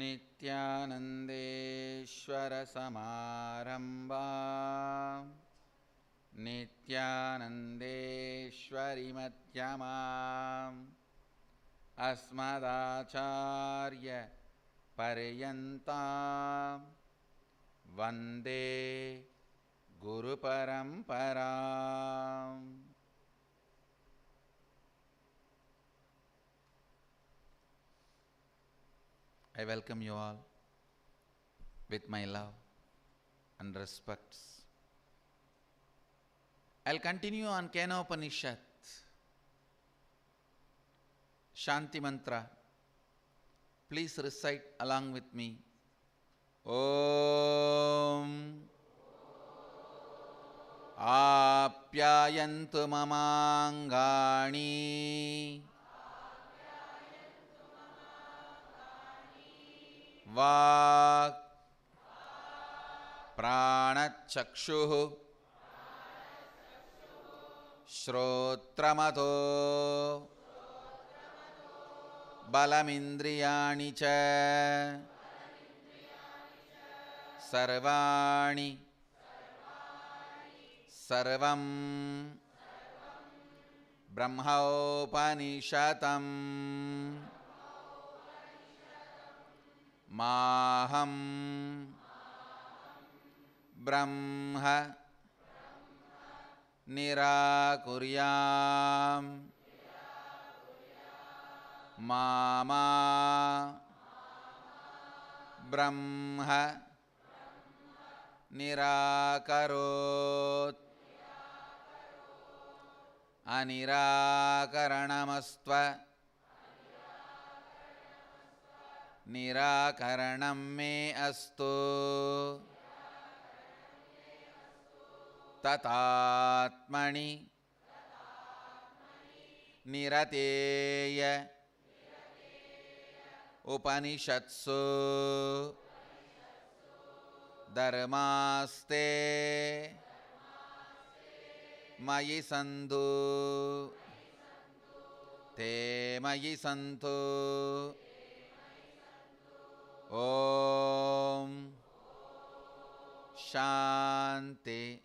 नित्यानन्देश्वरसमारम्भां नित्यानन्देश्वरिमध्यमाम् अस्मदाचार्यपर्यन्तां वन्दे गुरुपरम्पराम्. I welcome you all with my love and respects. I'll continue on Kenopanishad, Shanti Mantra. Please recite along with me. Om Apyayantu mamangani Vak Pranachakshuh Shrotramato Balamindriyani cha Sarvani Sarvam Brahmaopanishatam Maham Brahma Nirakuryam Mama Brahma Nirakarot Anirakaranamastva Nirakaranam me astu Tatatmani Nirateya Upanishatsu Dharmaste Mayi Sandhu Te Mayi Sandhu Om Shanti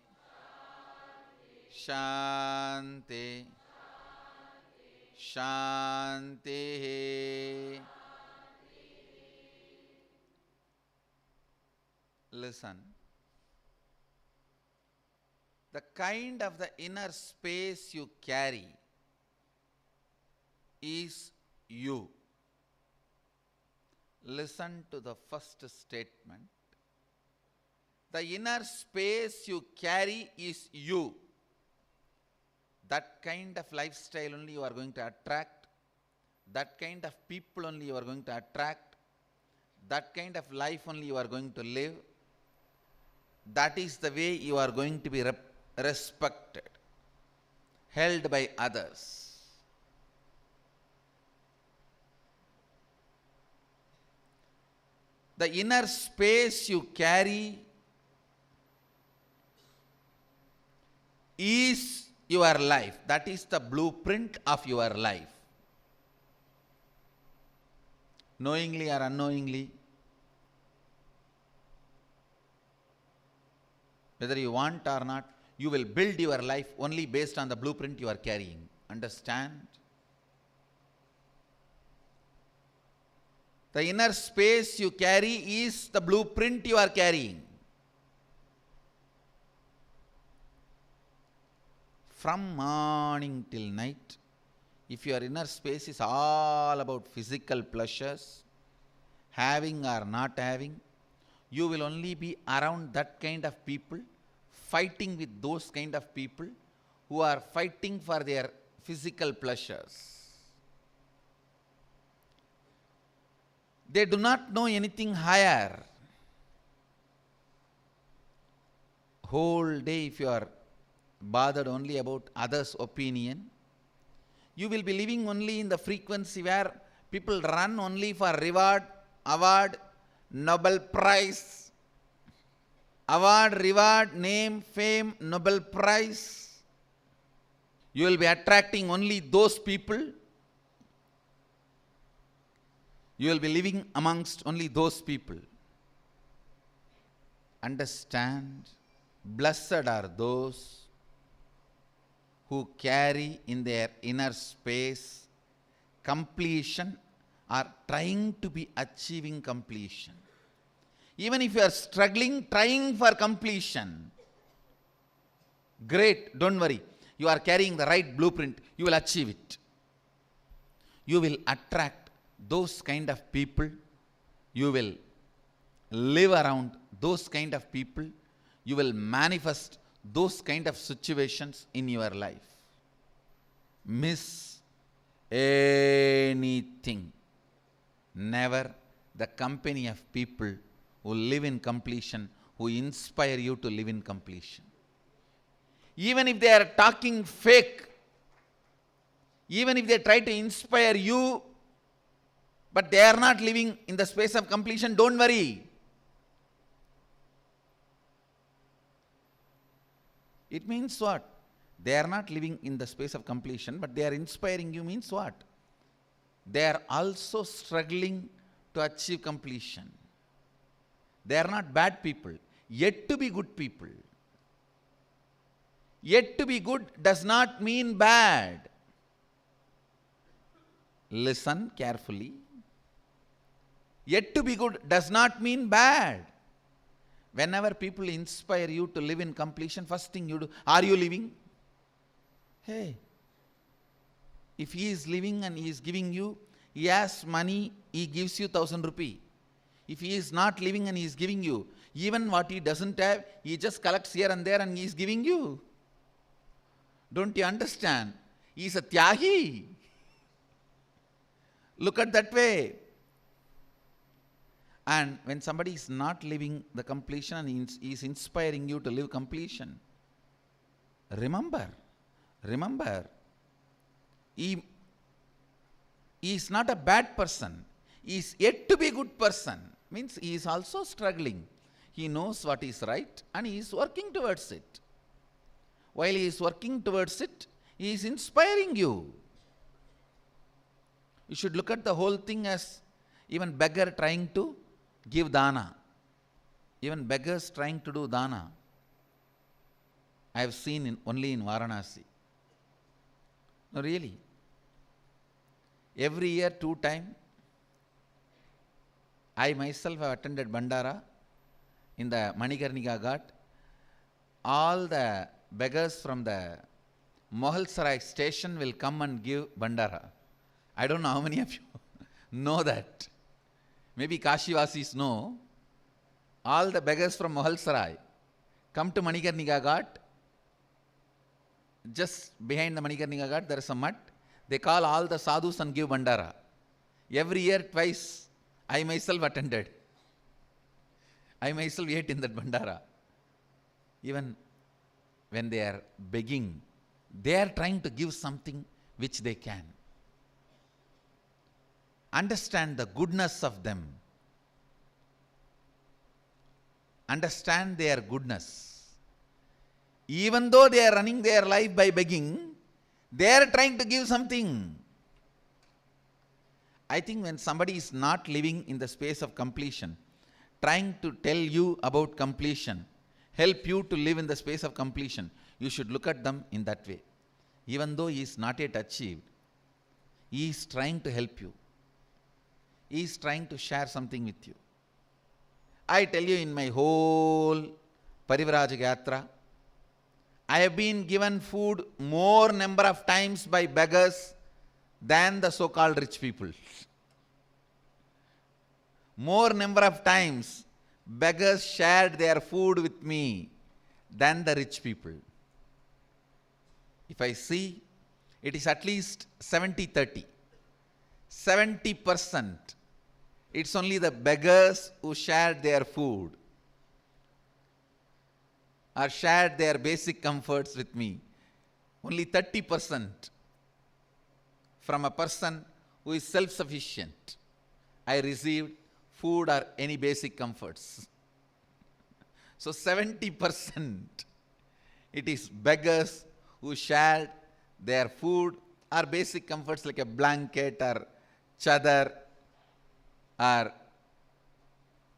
Shanti Shanti. Listen. The kind of the inner space you carry is you. Listen to the first statement. The inner space you carry is you. That kind of lifestyle only you are going to attract. That kind of people only you are going to attract. That kind of life only you are going to live. That is the way you are going to be respected, held by others. The inner space you carry is your life. That is the blueprint of your life. Knowingly or unknowingly, whether you want or not, you will build your life only based on the blueprint you are carrying. Understand? The inner space you carry is the blueprint you are carrying. From morning till night, if your inner space is all about physical pleasures, having or not having, you will only be around that kind of people, fighting with those kind of people who are fighting for their physical pleasures. They do not know anything higher. Whole day if you are bothered only about others' opinion, you will be living only in the frequency where people run only for reward, award, Nobel Prize, award, reward, name, fame, Nobel Prize. You will be attracting only those people You will be living amongst only those people. Understand, blessed are those who carry in their inner space completion or trying to be achieving completion. Even if you are struggling, trying for completion, great, don't worry. You are carrying the right blueprint, you will achieve it. You will attract those kind of people. You will live around those kind of people. You will manifest those kind of situations in your life. Miss anything. Never the company of people who live in completion, who inspire you to live in completion. Even if they are talking fake, even if they try to inspire you, but they are not living in the space of completion, don't worry. It means what? They are not living in the space of completion, but they are inspiring you means what? They are also struggling to achieve completion. They are not bad people, yet to be good people. Yet to be good does not mean bad. Listen carefully. Yet to be good does not mean bad. Whenever people inspire you to live in completion, first thing you do, are you living? Hey, if he is living and he is giving you, he has money, he gives you 1,000 rupees. If he is not living and he is giving you, even what he doesn't have, he just collects here and there and he is giving you. Don't you understand? He is a Tyahi. Look at that way. And when somebody is not living the completion and he is inspiring you to live completion, remember, he is not a bad person. He is yet to be a good person. Means he is also struggling. He knows what is right and he is working towards it. While he is working towards it, he is inspiring you. You should look at the whole thing as even beggar trying to give dana. Even beggars trying to do dana. I have seen only in Varanasi. No, really. Every year, 2 times, I myself have attended Bandara in the Manikarnika Ghat. All the beggars from the Mohalsarai station will come and give Bandara. I don't know how many of you know that. Maybe Kashivasis know. All the beggars from Mohalsarai come to Manikarnika Ghat. Just behind the Manikarnika Ghat there is a mud. They call all the sadhus and give Bandara. Every year twice I myself attended. I myself ate in that Bandara. Even when they are begging, they are trying to give something which they can. Understand the goodness of them. Understand their goodness. Even though they are running their life by begging, they are trying to give something. I think when somebody is not living in the space of completion, trying to tell you about completion, help you to live in the space of completion, you should look at them in that way. Even though he is not yet achieved, he is trying to help you. He is trying to share something with you. I tell you, in my whole Parivrajaka Yatra, I have been given food more number of times by beggars than the so-called rich people. More number of times beggars shared their food with me than the rich people. If I see, it is at least 70-30. 70%. It's only the beggars who shared their food or shared their basic comforts with me. Only 30% from a person who is self-sufficient. I received food or any basic comforts. So 70% it is beggars who shared their food or basic comforts like a blanket or chadar Or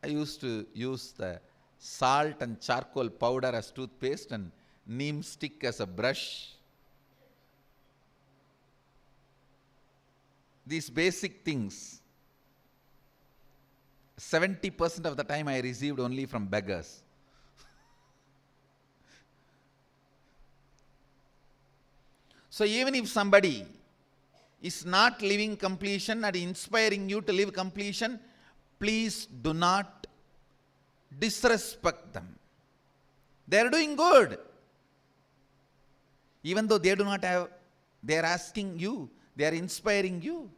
I used to use the salt and charcoal powder as toothpaste and neem stick as a brush. These basic things, 70% of the time I received only from beggars. So even if somebody is not living completion and inspiring you to live completion, please do not disrespect them. They are doing good. Even though they do not have, they are asking you, they are inspiring you.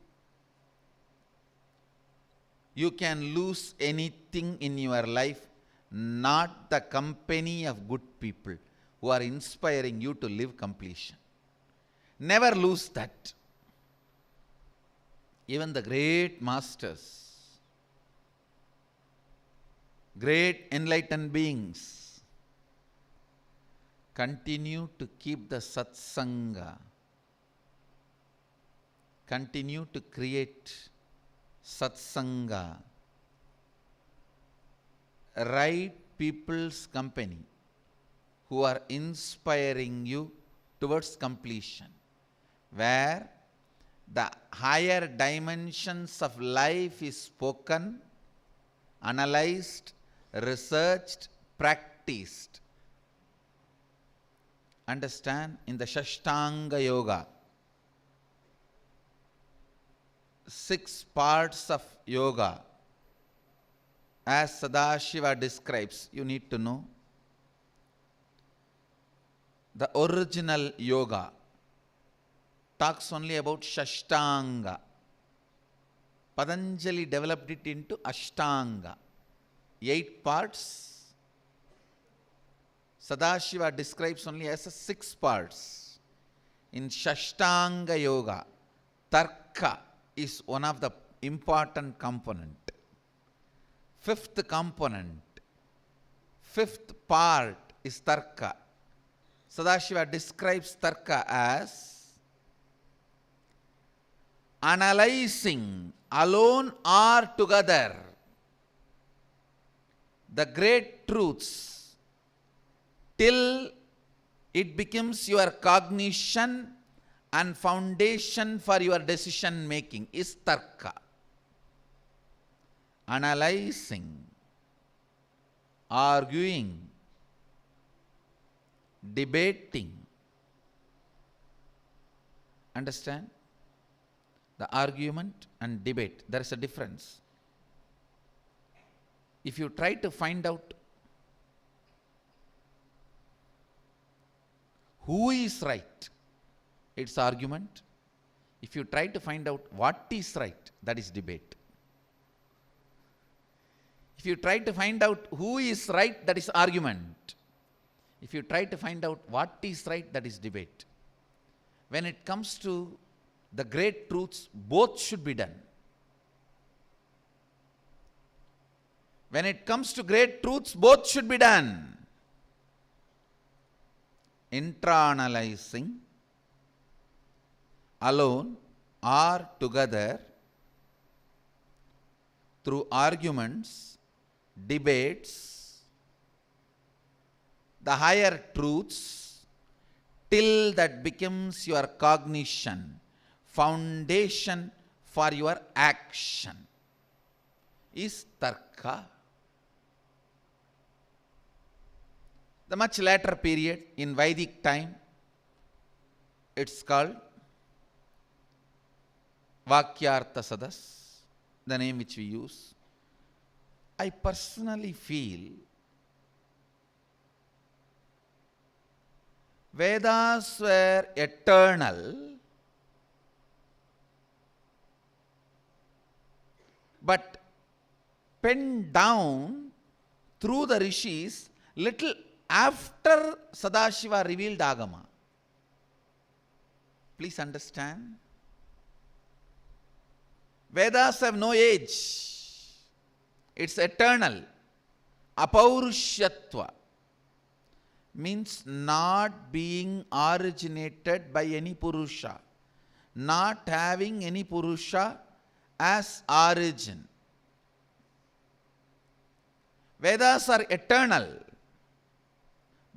You can lose anything in your life, not the company of good people who are inspiring you to live completion. Never lose that. Even the great masters, great enlightened beings, continue to keep the satsanga, continue to create satsanga, right people's company who are inspiring you towards completion, where the higher dimensions of life is spoken, analyzed, researched, practiced. Understand, in the Shashtanga Yoga, 6 parts of yoga, as Sadashiva describes, you need to know. The original yoga talks only about Shashtanga. Patanjali developed it into Ashtanga. 8 parts. Sadashiva describes only as 6 parts. In Shashtanga Yoga, Tarka is one of the important component. 5th component, 5th part is Tarka. Sadashiva describes Tarka as analyzing alone or together the great truths till it becomes your cognition and foundation for your decision making is Tarka. Analyzing, arguing, debating. Understand? The argument and debate, there is a difference. If you try to find out who is right, it's argument. If you try to find out what is right, that is debate. If you try to find out who is right, that is argument. If you try to find out what is right, that is debate. When it comes to the great truths, both should be done. When it comes to great truths, both should be done. Intra-analyzing, alone or together, through arguments, debates, the higher truths, till that becomes your cognition, foundation for your action, is Tarka. The much later period in Vedic time, it's called Vakyartha Sadas, the name which we use. I personally feel Vedas were eternal, but penned down through the rishis little after Sadashiva revealed Agama. Please understand. Vedas have no age. It's eternal. Apaurushyatva means not being originated by any Purusha, not having any Purusha as origin. Vedas are eternal,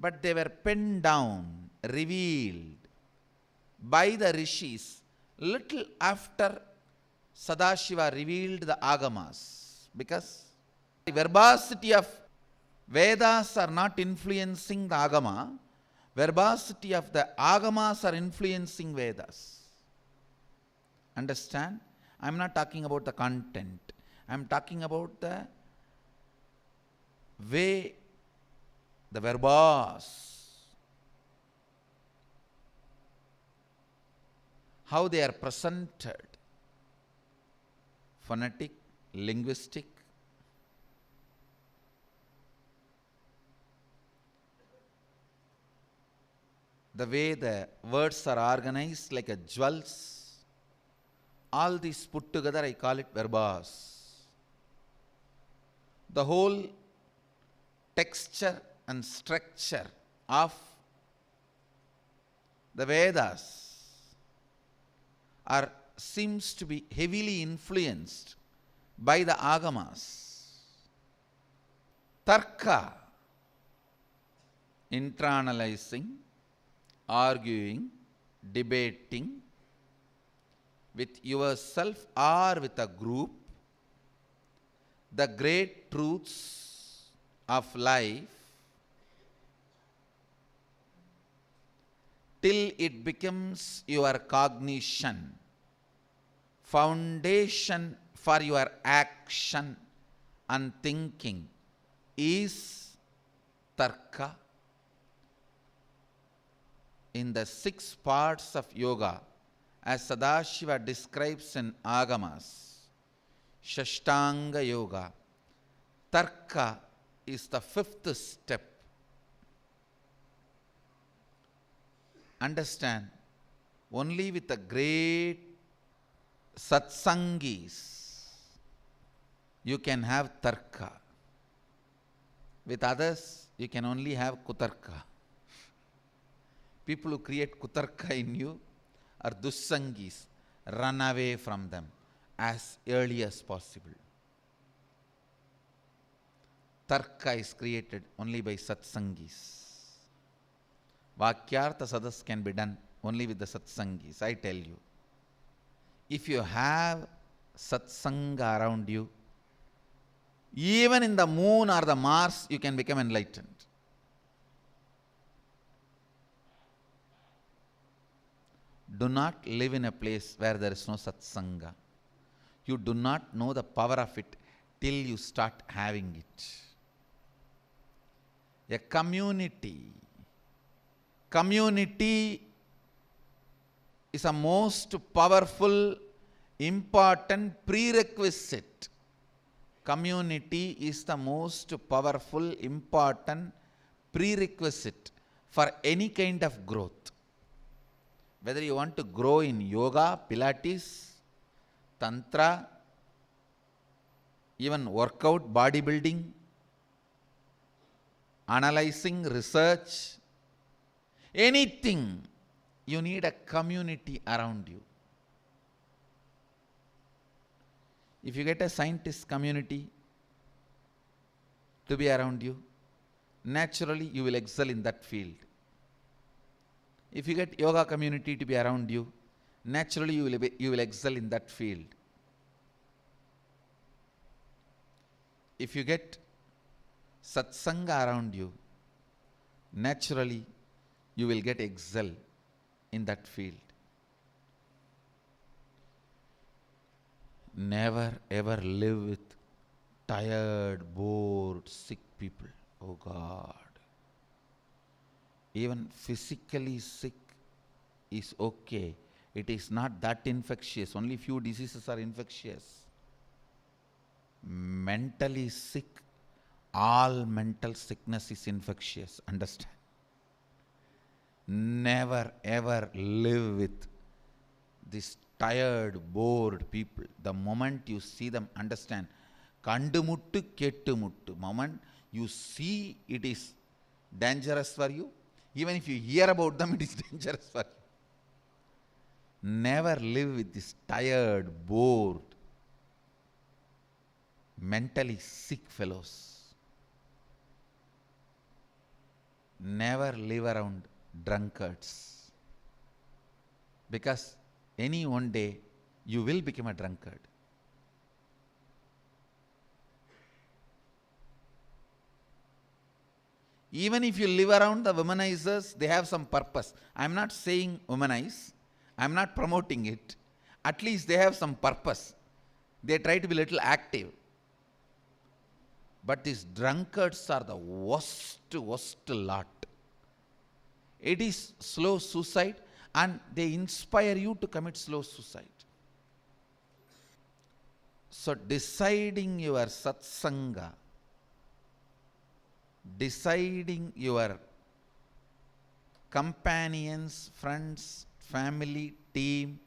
but they were penned down, revealed by the rishis little after Sadashiva revealed the Agamas, because the verbosity of Vedas are not influencing the Agama, verbosity of the Agamas are influencing Vedas. Understand? I am not talking about the content. I am talking about the way, the verbos, how they are presented, phonetic, linguistic. The way the words are organized like a jewels, all these put together, I call it verbos. The whole texture and structure of the Vedas seems to be heavily influenced by the Agamas. Tarka, internalizing, arguing, debating with yourself or with a group the great truths of life till it becomes your cognition, foundation for your action and thinking is tarka. In the 6 parts of yoga, as Sadashiva describes in Agamas, Shashtanga Yoga, tarka is the 5th step. Understand, only with the great satsangis you can have tarka. With others, you can only have kutarka. People who create kutarka in you are dussangis. Run away from them as early as possible. Tarka is created only by satsangis. Vakyartha sadas can be done only with the satsangis, I tell you. If you have satsanga around you, even in the moon or the Mars, you can become enlightened. Do not live in a place where there is no satsanga. You do not know the power of it till you start having it. A community is a most powerful, important prerequisite. Community is the most powerful, important prerequisite for any kind of growth. Whether you want to grow in yoga, Pilates, Tantra, even workout, bodybuilding, analyzing, research, anything, you need a community around you. If you get a scientist community to be around you, naturally you will excel in that field. If you get yoga community to be around you, naturally you will excel in that field. If you get satsanga around you, naturally you will get excel in that field. Never ever live with tired, bored, sick people. Oh God. Even physically sick is okay. It is not that infectious. Only few diseases are infectious. Mentally sick, all mental sickness is infectious. Understand? Never ever live with these tired, bored people. The moment you see them, understand. Kandu muttu, kettu muttu. Moment you see it is dangerous for you. Even if you hear about them, it is dangerous for you. Never live with this tired, bored, mentally sick fellows. never live around drunkards. Because any one day you will become a drunkard. Even if you live around the womanizers, they have some purpose. I am not saying womanize. I am not promoting it. At least they have some purpose. They try to be a little active. But these drunkards are the worst lot. It is slow suicide, and they inspire you to commit slow suicide. So deciding your satsanga, deciding your companions, friends, family, team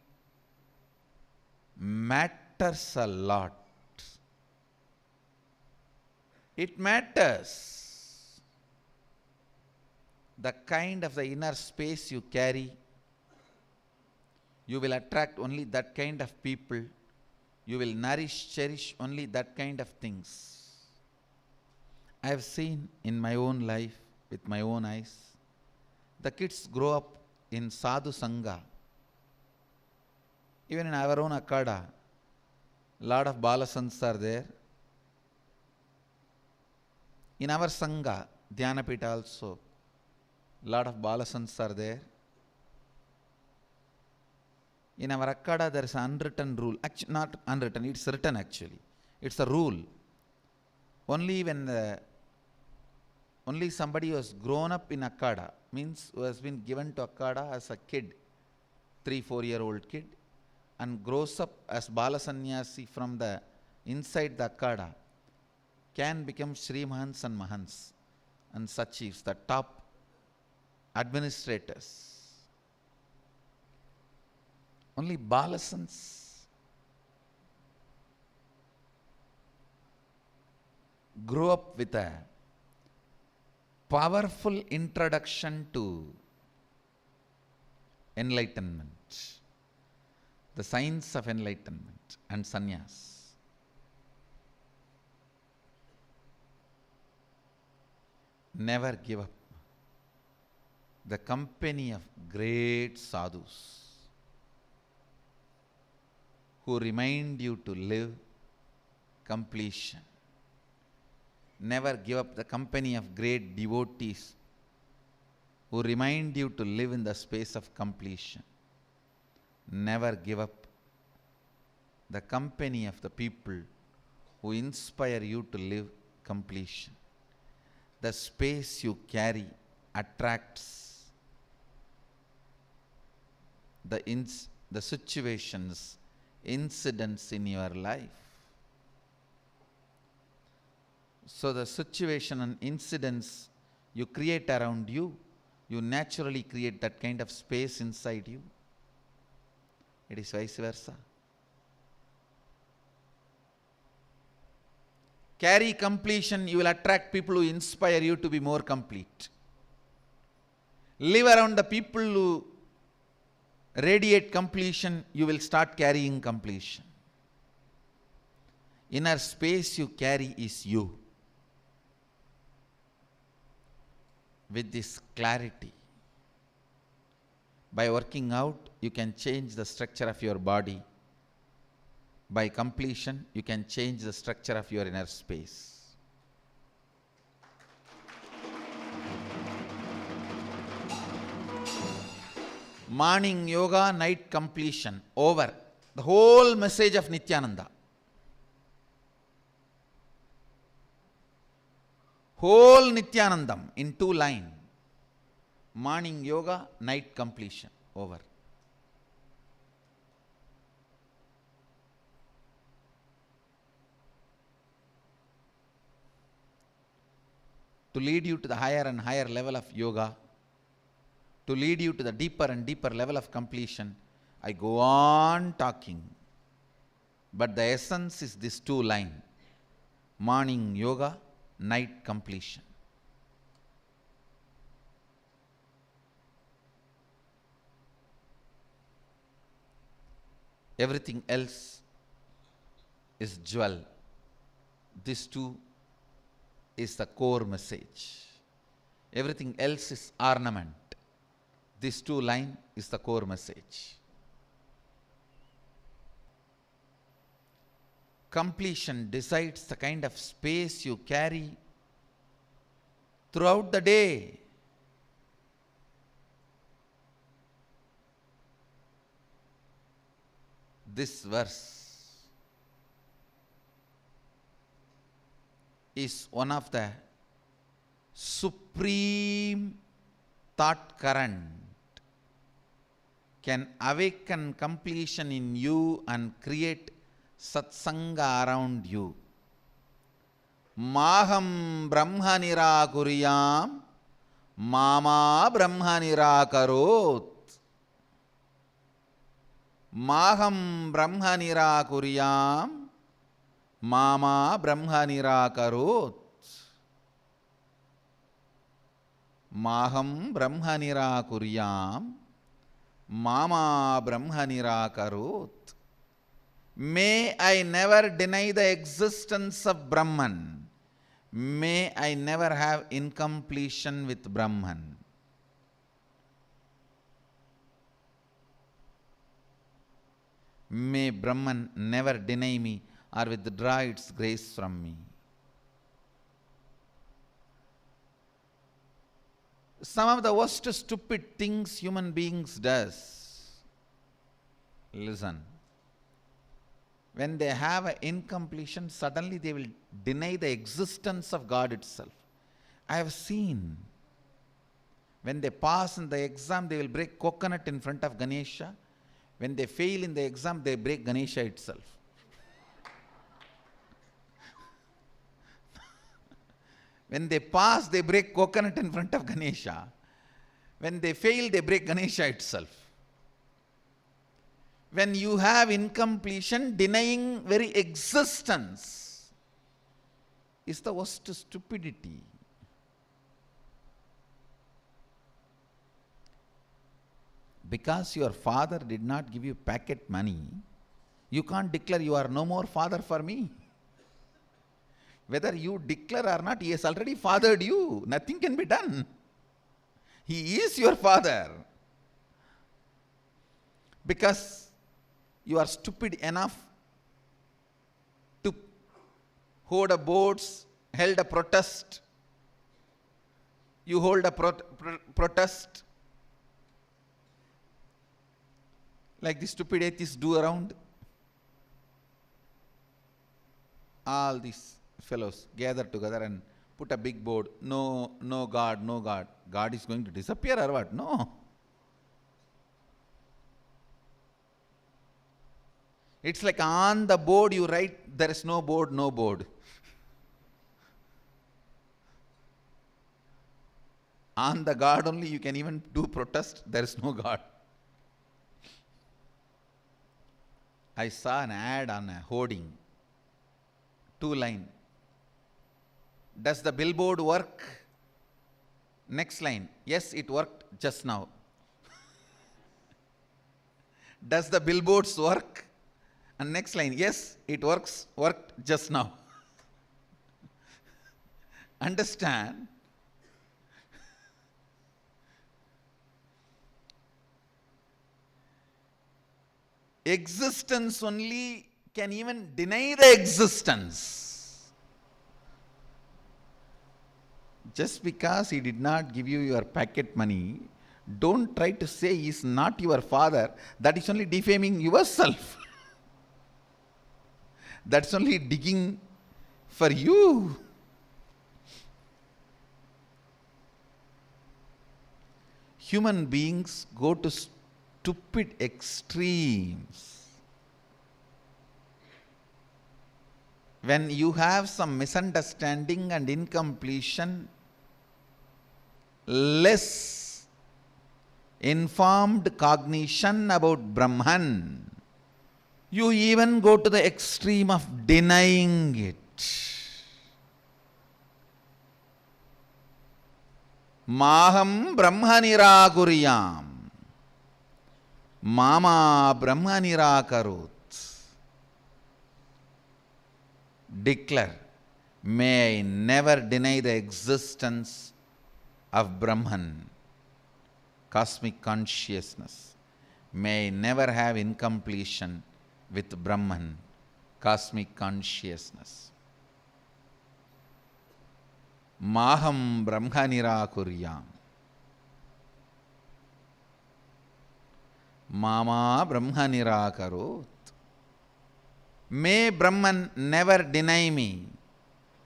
matters a lot. It matters. The kind of the inner space you carry, you will attract only that kind of people. You will nourish, cherish only that kind of things. I have seen in my own life, with my own eyes, the kids grow up in sadhu sangha. Even in our own akada, lot of balasants are there. In our sangha, Dhyanapita also, lot of balasants are there. In our akada, there is an unwritten rule. Actually, not unwritten, it's written actually. It's a rule. Only somebody who has grown up in akada, means who has been given to akada as a kid, 3-4-year-old kid, and grows up as balasanyasi from the inside the akada, can become Sri Mahants and Mahants and Sachivs, the top administrators. Only balasans grow up with a powerful introduction to enlightenment, the science of enlightenment and sannyas. Never give up the company of great sadhus who remind you to live completion. Never give up the company of great devotees who remind you to live in the space of completion. Never give up the company of the people who inspire you to live completion. The space you carry attracts the situations, incidents in your life. So the situation and incidents you create around you, you naturally create that kind of space inside you. It is vice versa. Carry completion, you will attract people who inspire you to be more complete. Live around the people who radiate completion, you will start carrying completion. Inner space you carry is you. With this clarity, by working out, you can change the structure of your body. By completion, you can change the structure of your inner space. Morning yoga, night completion. Over. The whole message of Nityananda. Whole Nityanandam in 2 lines. Morning yoga, night completion. Over. To lead you to the higher and higher level of yoga, to lead you to the deeper and deeper level of completion, I go on talking. But the essence is this 2 lines. Morning yoga, night completion. Everything else is jewel. This too is the core message. Everything else is ornament. This two line is the core message. Completion decides the kind of space you carry throughout the day. This verse is one of the supreme thought current, can awaken completion in you and create satsanga around you. Maham brahma nirakuriyam, mama brahma nirakarot. Maham brahma nirakuriyam, mama brahma nirakarot. Maham brahma nirakuriyam, mama brahma nirakarot. May I never deny the existence of Brahman. May I never have incompletion with Brahman. May Brahman never deny me or withdraw its grace from me. Some of the worst stupid things human beings does. Listen. When they have an incompletion, suddenly they will deny the existence of God itself. I have seen, when they pass in the exam, they will break coconut in front of Ganesha. When they fail in the exam, they break Ganesha itself. When they pass, they break coconut in front of Ganesha. When they fail, they break Ganesha itself. When you have incompletion, denying very existence is the worst stupidity. Because your father did not give you packet money, you can't declare you are no more father for me. Whether you declare or not, he has already fathered you. Nothing can be done. He is your father. Because you are stupid enough to hold a boards, held a protest. You hold a protest like the stupid atheists do around. All these fellows gather together and put a big board. No, no God, no God. God is going to disappear or what? No. It's like on the board you write, there is no board, no board. On the God only you can even do protest, there is no God. I saw an ad on a hoarding, 2 line. Does the billboard work? Next line, yes, it worked just now. Does the billboards work? And next line, yes, it worked just now. Understand? Existence only can even deny the existence. Just because he did not give you your packet money, don't try to say he is not your father. That is only defaming yourself. That's only digging for you. Human beings go to stupid extremes. When you have some misunderstanding and incompletion, less informed cognition about Brahman, you even go to the extreme of denying it. Maham Brahma nirakuriyam, mama Brahma nirakarut. Declare, may I never deny the existence of Brahman, cosmic consciousness, may never have incompletion with Brahman, cosmic consciousness. Maham Brahma Nirakuryam. Mama Brahma Nirakarot. May Brahman never deny me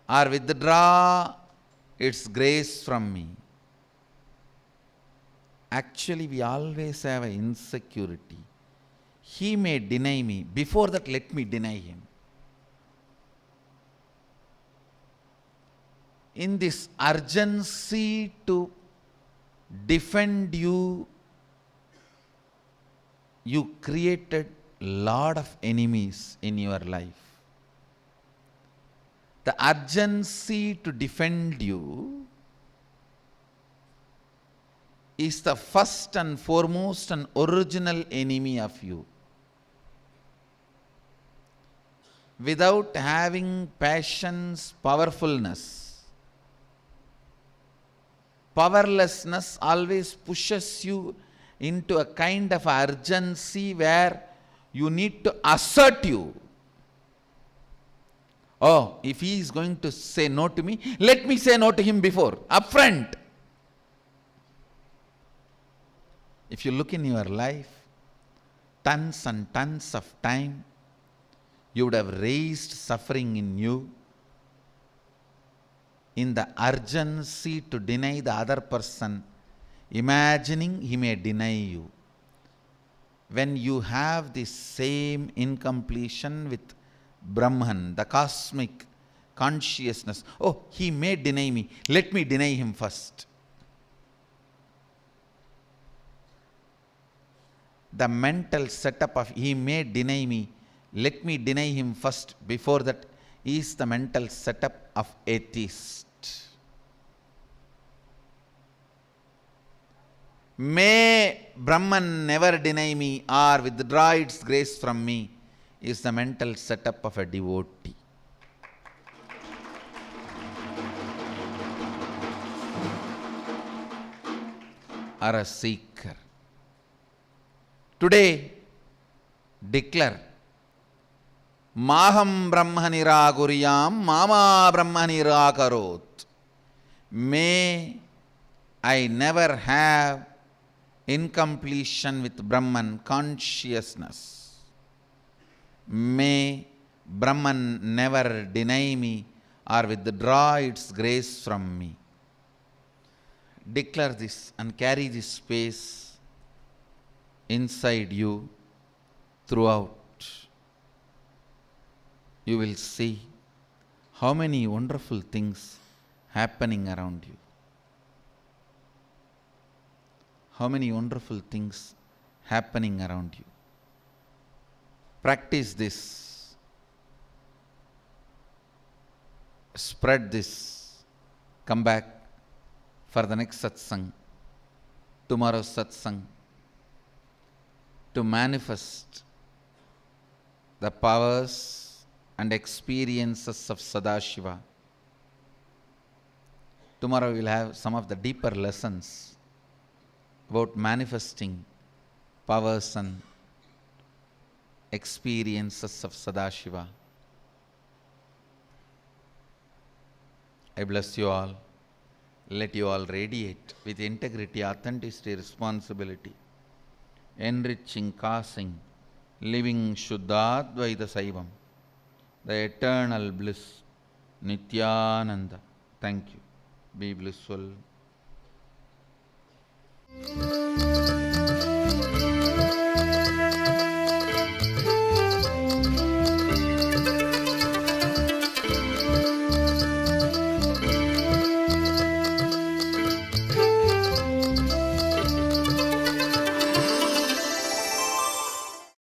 or withdraw its grace from me. Actually, we always have an insecurity. He may deny me. Before that, let me deny him. In this urgency to defend you, you created a lot of enemies in your life. The urgency to defend you is the first and foremost and original enemy of you. Without having passion's powerfulness, powerlessness always pushes you into a kind of urgency where you need to assert you. Oh, if he is going to say no to me, let me say no to him before, upfront. If you look in your life, tons and tons of time, you would have raised suffering in you in the urgency to deny the other person, imagining he may deny you. When you have the same incompletion with Brahman, the cosmic consciousness, oh, he may deny me, let me deny him first. The mental setup of he may deny me, let me deny him first, before that is the mental setup of atheist. May Brahman never deny me or withdraw its grace from me is the mental setup of a devotee. Or a seeker. Today, declare, Maham Brahma Nirakuryam, Mama Brahma Nirakarot. May I never have incompletion with Brahman consciousness. May Brahman never deny me or withdraw its grace from me. Declare this and carry this space inside you throughout. You will see how many wonderful things happening around you. How many wonderful things happening around you. Practice this. Spread this. Come back for the next satsang, tomorrow's satsang, to manifest the powers and experiences of Sadashiva. Tomorrow we'll have some of the deeper lessons about manifesting powers and experiences of Sadashiva. I bless you all. Let you all radiate with integrity, authenticity, responsibility, enriching, causing, living Shuddhadvaita Saivam, the eternal bliss, Nityananda. Thank you. Be blissful.